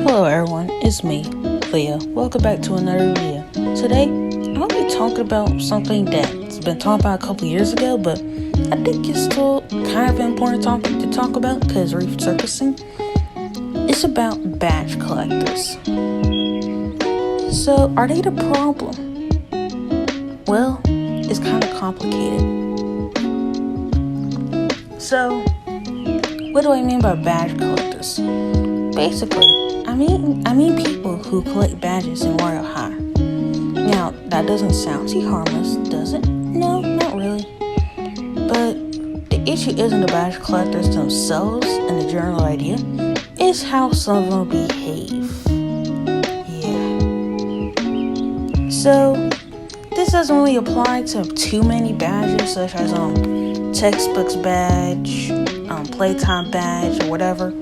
Hello everyone, it's me, Leah. Welcome back to another video. Today, I'll be talking about something that's been talked about a couple years ago, but I think it's still kind of an important topic to talk about because resurfacing. It's about badge collectors. So, are they the problem? Well, it's kind of complicated. So, what do I mean by badge collectors? Basically, I mean people who collect badges in Royale High. Now, that doesn't sound too harmless, does it? No, not really. But the issue isn't the badge collectors themselves and the general idea, it's how some of them behave. Yeah. So, this doesn't really apply to too many badges, such as textbooks badge, playtime badge, or whatever.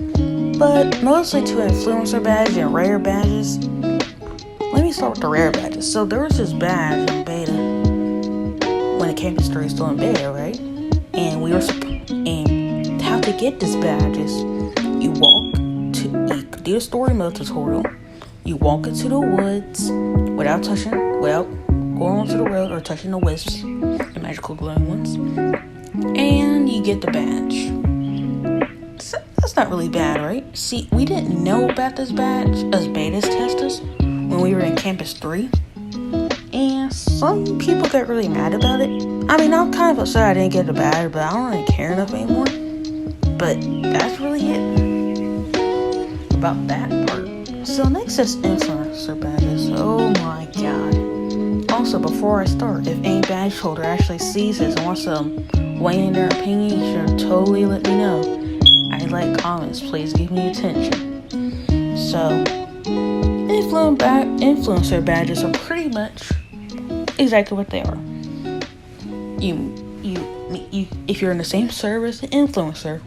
But mostly to influencer badge and rare badges. Let me start with the rare badges. So there was this badge in beta when the campus story was still in beta, right? And and how to get this badge is you do a story mode tutorial. You walk into the woods without going onto the road or touching the wisps, the magical glowing ones, and you get the badge. That's not really bad, right? See, we didn't know about this badge as betas testers when we were in Campus 3. And some people get really mad about it. I mean, I'm kind of upset I didn't get the badge, but I don't really care enough anymore. But that's really it about that part. So next is influencer badges. Oh my god. Also, before I start, if any badge holder actually sees this and wants to weigh in their opinion, you should totally let me know. I like comments, please give me attention. So, influencer badges are pretty much exactly what they are. If you're in the same service, an influencer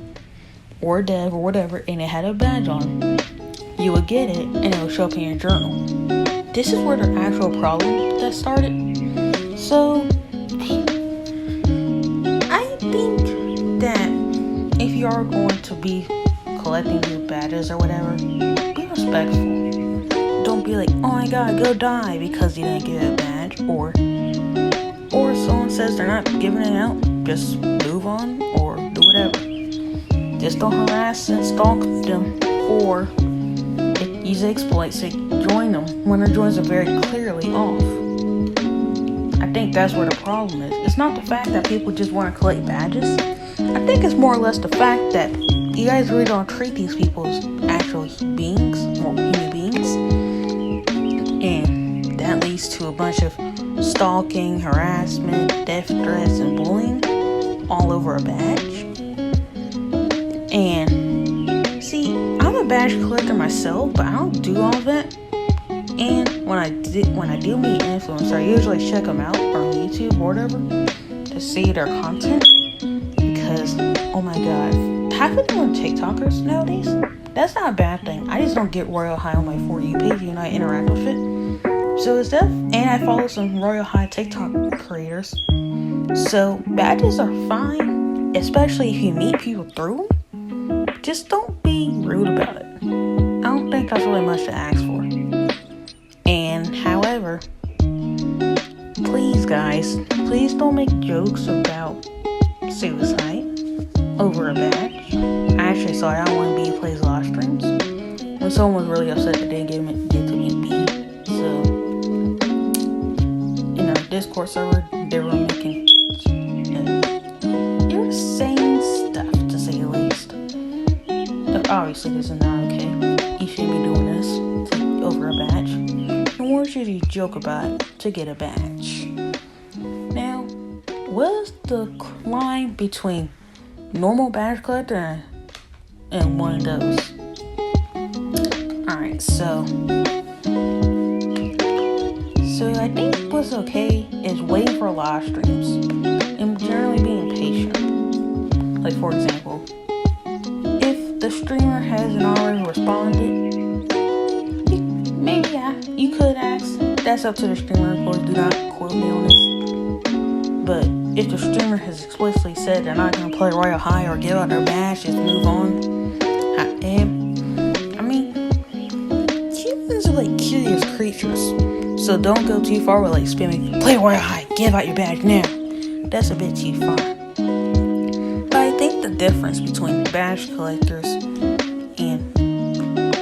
or a dev or whatever, and it had a badge on, you would get it and it will show up in your journal. This is where the actual problem that started. So, I think that if you are going to be collecting these badges or whatever, be respectful. Don't be like, oh my god, go die because you didn't get a badge, or someone says they're not giving it out, just move on or do whatever. Just don't harass and stalk them or use exploits to join them when their joins are very clearly off. I think that's where the problem is. It's not the fact that people just want to collect badges. I think it's more or less the fact that you guys really don't treat these people as actual beings, or human beings. And that leads to a bunch of stalking, harassment, death threats, and bullying all over a badge. And see, I'm a badge collector myself, but I don't do all of that. And when I do meet an influencer, I usually check them out on YouTube or whatever to see their content. Because, oh my god, half of them are TikTokers nowadays. That's not a bad thing. I just don't get Royale High on my For You page and I interact with it. So it's that. And I follow some Royale High TikTok creators. So badges are fine, especially if you meet people through them. Just don't be rude about it. I don't think that's really much to ask for. And however, please guys, please don't make jokes about suicide over a badge. I actually saw it on one B Plays live streams when someone was really upset that they didn't get to meet B. So in our Discord server, they were making insane stuff, to say the least. But obviously, this is not okay. You shouldn't be doing this over a badge. Nor should you joke about it to get a badge. Now, what's the line between normal badge collector and one of those? Alright, so I think what's okay is waiting for live streams and generally being patient. Like, for example, if the streamer hasn't already responded, maybe you could ask. That's up to the streamer, of course, do not quote me on this. But if the streamer has explicitly said they're not going to play Royale High or give out their badge, just move on. I mean, creatures. So don't go too far with like spamming, play Royale High, give out your badge now. That's a bit too far. But I think the difference between badge collectors and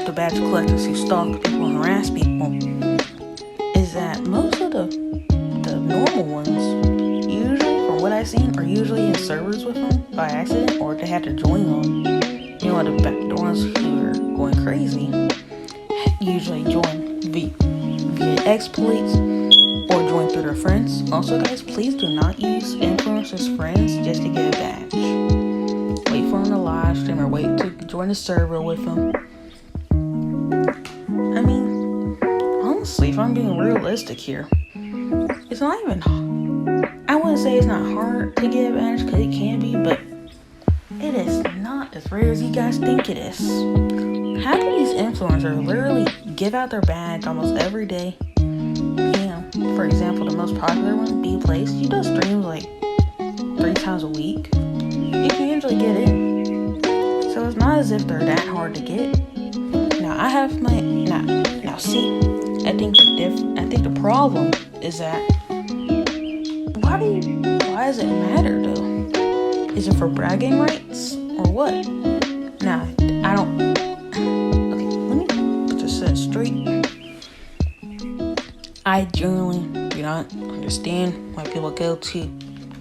the badge collectors who stalk people and harass people is that most of the normal ones, usually from what I've seen, are usually in servers with them by accident, or they had to join them. The ones who are going crazy usually join via exploits or join through their friends. Also, guys, please do not use influencers' friends just to get a badge. Wait for them to live stream or wait to join the server with them. I mean, honestly, if I'm being realistic here, it's not even, I wouldn't say it's not hard to get a badge, because it can be, but it is not as rare as you guys think it is. How do these influencers literally give out their badge almost every day? For example, the most popular one, B-Place, she does streams like 3 times a week. You can usually get in. So it's not as if they're that hard to get. Now I have my now see, I think the problem is that why does it matter though? Is it for bragging rights or what? Now I don't. Okay, let me put this straight. I genuinely do not understand why people go to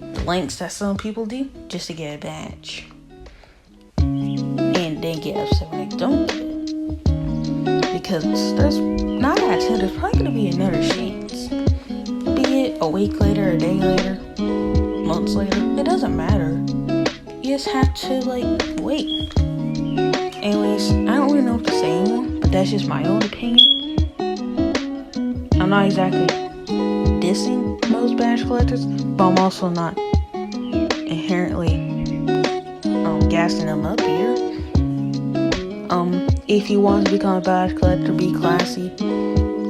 the lengths that some people do just to get a badge, and then get upset when they don't get it. Because there's 9 out of 10, there's probably gonna be another chance. Be it a week later, a day later, months later, it doesn't matter. You just have to wait. Anyways, I don't really know what to say anymore, but that's just my own opinion. I'm not exactly dissing most badge collectors, but I'm also not inherently gassing them up here. If you want to become a badge collector, be classy.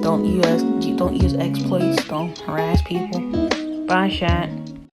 Don't use exploits. Don't harass people. Bye, chat.